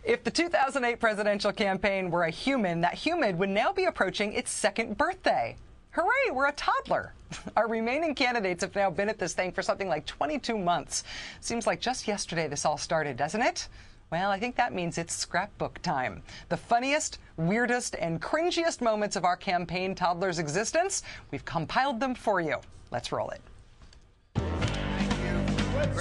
If the 2008 presidential campaign were a human, that human would now be approaching its second birthday. Hooray, we're a toddler. Our remaining candidates have now been at this thing for something like 22 months. Seems like just yesterday this all started, doesn't it? Well, I think that means it's scrapbook time. The funniest, weirdest, and cringiest moments of our campaign toddler's existence, we've compiled them for you. Let's roll it.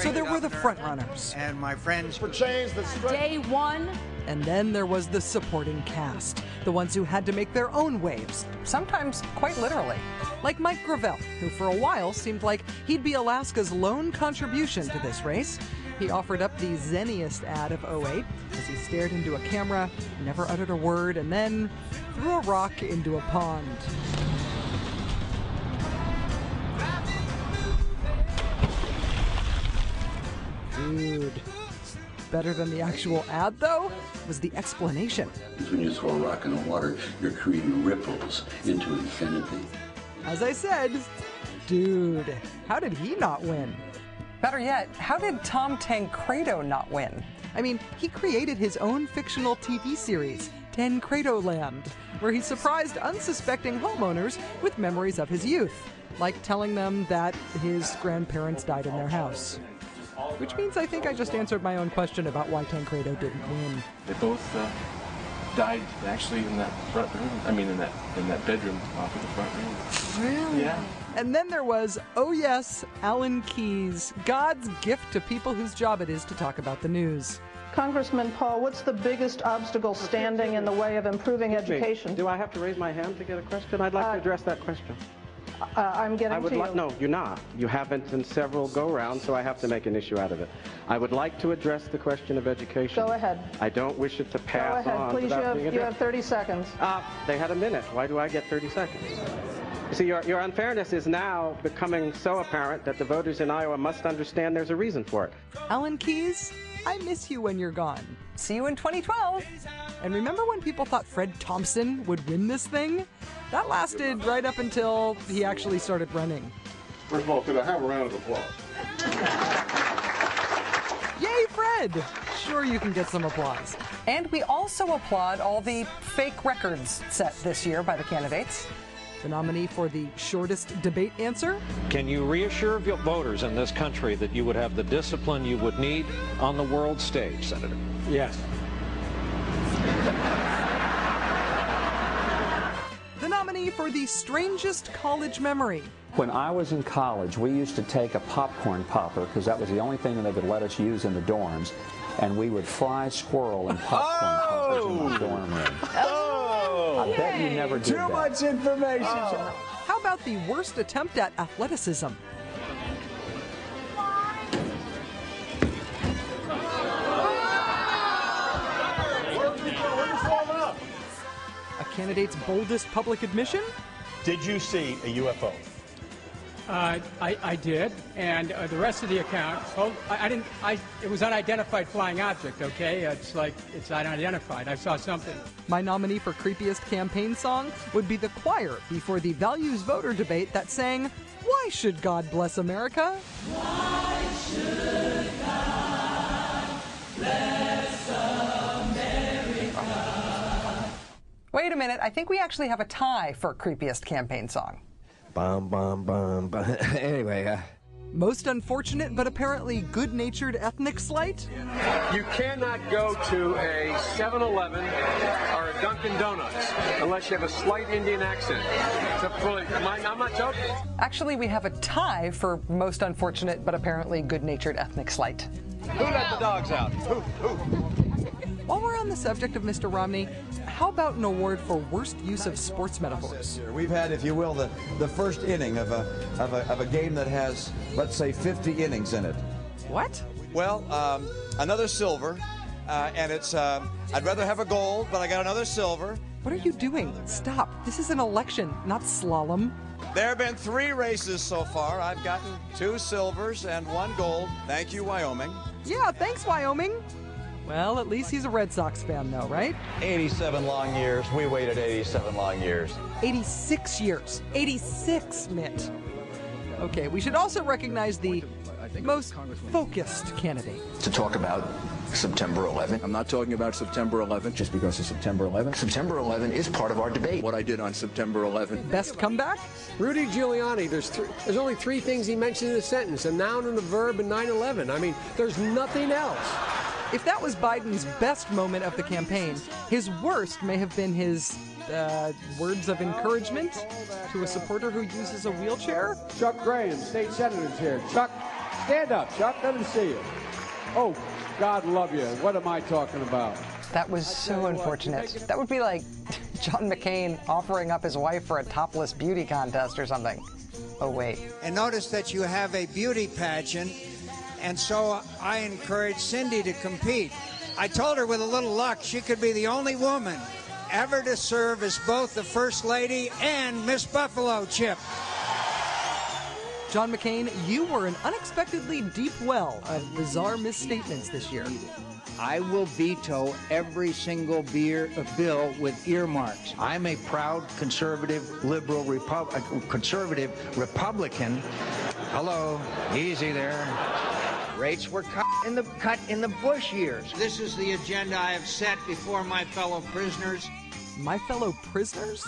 So there were the front runners. And my friends for change that's Day one. And then there was the supporting cast, the ones who had to make their own waves. Sometimes quite literally. Like Mike Gravel, who for a while seemed like he'd be Alaska's lone contribution to this race. He offered up the zeniest ad of '08 as he stared into a camera, never uttered a word, and then threw a rock into a pond. Dude. Better than the actual ad, though, was the explanation. When you throw a rock in the water, you're creating ripples into infinity. As I said, dude, how did he not win? Better yet, how did Tom Tancredo not win? I mean, he created his own fictional TV series, Tancredo Land, where he surprised unsuspecting homeowners with memories of his youth, like telling them that his grandparents died in their house. Which means I think I just answered my own question about why Tancredo didn't win. They both died actually in that front room. I mean, in that bedroom off of the front room. Really? Yeah. And then there was, oh yes, Alan Keyes, God's gift to people whose job it is to talk about the news. Congressman Paul, what's the biggest obstacle standing in the way of improving education? Do I have to raise my hand to get a question? I'd like to address that question. I'm getting to you. No, you're not. You haven't in several go-rounds, so I have to make an issue out of it. I would like to address the question of education. Go ahead. I don't wish it to pass Go ahead, on. please. You have 30 seconds. They had a minute. Why do I get 30 seconds? You see, your unfairness is now becoming so apparent that the voters in Iowa must understand there's a reason for it. Alan Keyes, I miss you when you're gone. See you in 2012. And remember when people thought Fred Thompson would win this thing? That lasted right up until he actually started running. First of all, could I have a round of applause? Yay, Fred! Sure, you can get some applause. And we also applaud all the fake records set this year by the candidates. The nominee for the shortest debate answer? Can you reassure voters in this country that you would have the discipline you would need on the world stage, Senator? Yes. The nominee for the strangest college memory. When I was in college, we used to take a popcorn popper, because that was the only thing that they would let us use in the dorms, and we would fry squirrel and popcorn poppers in the dorm room. I bet you never did that. Too much information. How about the worst attempt at athleticism? A candidate's boldest public admission? Did you see a UFO? I did, and the rest of the account, I didn't. It was unidentified flying object. Okay, it's like it's unidentified. I saw something. My nominee for creepiest campaign song would be the choir before the values voter debate that sang, "Why should God bless America?" Why should God bless America? Wait a minute, I think we actually have a tie for creepiest campaign song. Bum, bum, bum, bum. Anyway, Most unfortunate but apparently good-natured ethnic slight? You cannot go to a 7-Eleven or a Dunkin' Donuts unless you have a slight Indian accent. I'm not joking. Actually, we have a tie for most unfortunate but apparently good-natured ethnic slight. Who let the dogs out? Who? While we're on the subject of Mr. Romney, how about an award for worst use of sports metaphors? We've had, if you will, the first inning of a game that has, let's say, 50 innings in it. What? Well, another silver, and it's, I'd rather have a gold, but I got another silver. What are you doing? Stop. This is an election, not slalom. There have been 3 races so far. I've gotten 2 silvers and 1 gold. Thank you, Wyoming. Yeah, thanks, Wyoming. Well, at least he's a Red Sox fan, though, right? 87 long years. We waited 87 long years. 86 years. 86, Mitt. Okay, we should also recognize the most focused candidate. To talk about September 11th. I'm not talking about September 11th. Just because of September 11th. September 11th is part of our debate. What I did on September 11th. Best comeback? Rudy Giuliani, there's only three things he mentioned in a sentence, a noun and a verb and 9/11. I mean, there's nothing else. If that was Biden's best moment of the campaign, his worst may have been his words of encouragement to a supporter who uses a wheelchair. Chuck Graham, state senator's here. Chuck, stand up. Chuck, let him see you. Oh, God love you. What am I talking about? That was so unfortunate. That would be like John McCain offering up his wife for a topless beauty contest or something. Oh, wait. And notice that you have a beauty pageant, and so I encouraged Cindy to compete. I told her with a little luck she could be the only woman ever to serve as both the First Lady and Miss Buffalo Chip. John McCain, you were an unexpectedly deep well of bizarre misstatements this year. I will veto every single bill with earmarks. I'm a proud conservative, liberal, conservative Republican. Hello, easy there. Rates were cut in the Bush years. This is the agenda I have set before my fellow prisoners. My fellow prisoners?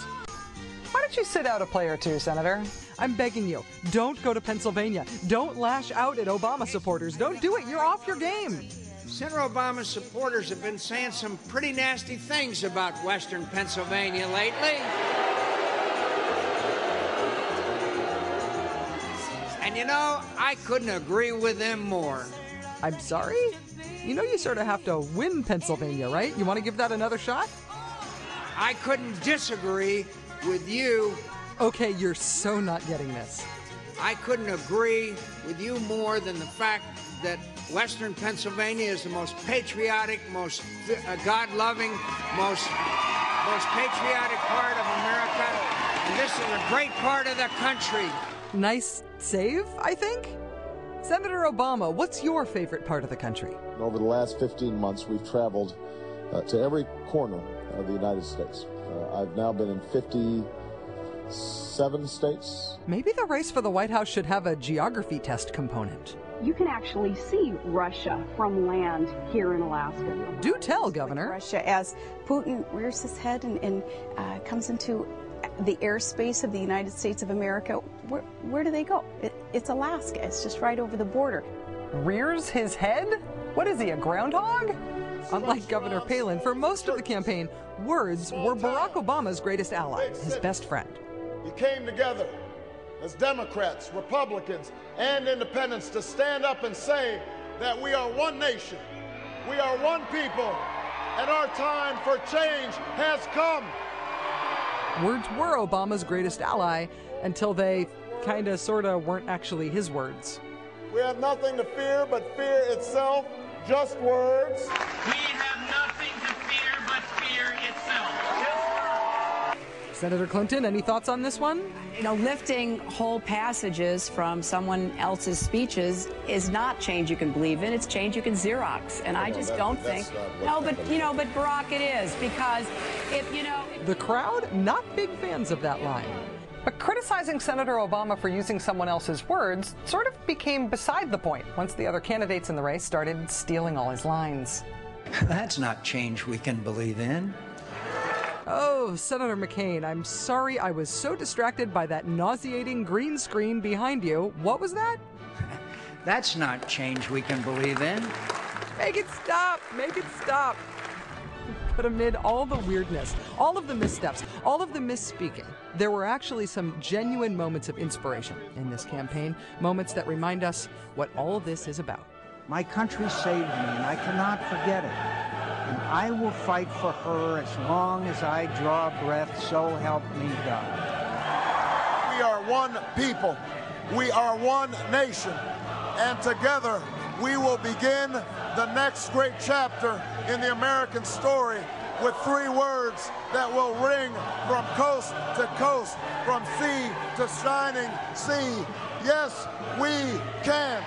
Why don't you sit out a play or two, Senator? I'm begging you, don't go to Pennsylvania. Don't lash out at Obama supporters. Don't do it. You're off your game. Senator Obama's supporters have been saying some pretty nasty things about Western Pennsylvania lately. And you know, I couldn't agree with them more. I'm sorry? You know you sort of have to win Pennsylvania, right? You want to give that another shot? I couldn't disagree with you. Okay, you're so not getting this. I couldn't agree with you more than the fact that Western Pennsylvania is the most patriotic, most God-loving, most patriotic part of America. And this is a great part of the country. Nice save, I think? Senator Obama, what's your favorite part of the country? Over the last 15 months, we've traveled to every corner of the United States. I've now been in 57 states. Maybe the race for the White House should have a geography test component. You can actually see Russia from land here in Alaska. Do tell, Governor. Russia, as Putin rears his head and comes into the airspace of the United States of America, where do they go? It's Alaska. It's just right over the border. Rears his head? What is he, a groundhog? Unlike Governor Palin, for most of the campaign, words were Barack Obama's greatest ally, his best friend. You came together as Democrats, Republicans, and independents to stand up and say that we are one nation, we are one people, and our time for change has come. Words were Obama's greatest ally until they kinda sorta weren't actually his words. We have nothing to fear but fear itself, just words. We have nothing to fear but fear itself. Senator Clinton, any thoughts on this one? You know, lifting whole passages from someone else's speeches is not change you can believe in, it's change you can Xerox. And I just don't think, no, but, you know, but Barack, it is, because if, you know... The crowd, not big fans of that line. But criticizing Senator Obama for using someone else's words sort of became beside the point once the other candidates in the race started stealing all his lines. That's not change we can believe in. Oh, Senator McCain, I'm sorry I was so distracted by that nauseating green screen behind you. What was that? That's not change we can believe in. Make it stop! Make it stop! But amid all the weirdness, all of the missteps, all of the misspeaking, there were actually some genuine moments of inspiration in this campaign, moments that remind us what all of this is about. My country saved me, and I cannot forget it. And I will fight for her as long as I draw breath, so help me God. We are one people. We are one nation. And together we will begin the next great chapter in the American story with 3 words that will ring from coast to coast, from sea to shining sea. Yes, we can.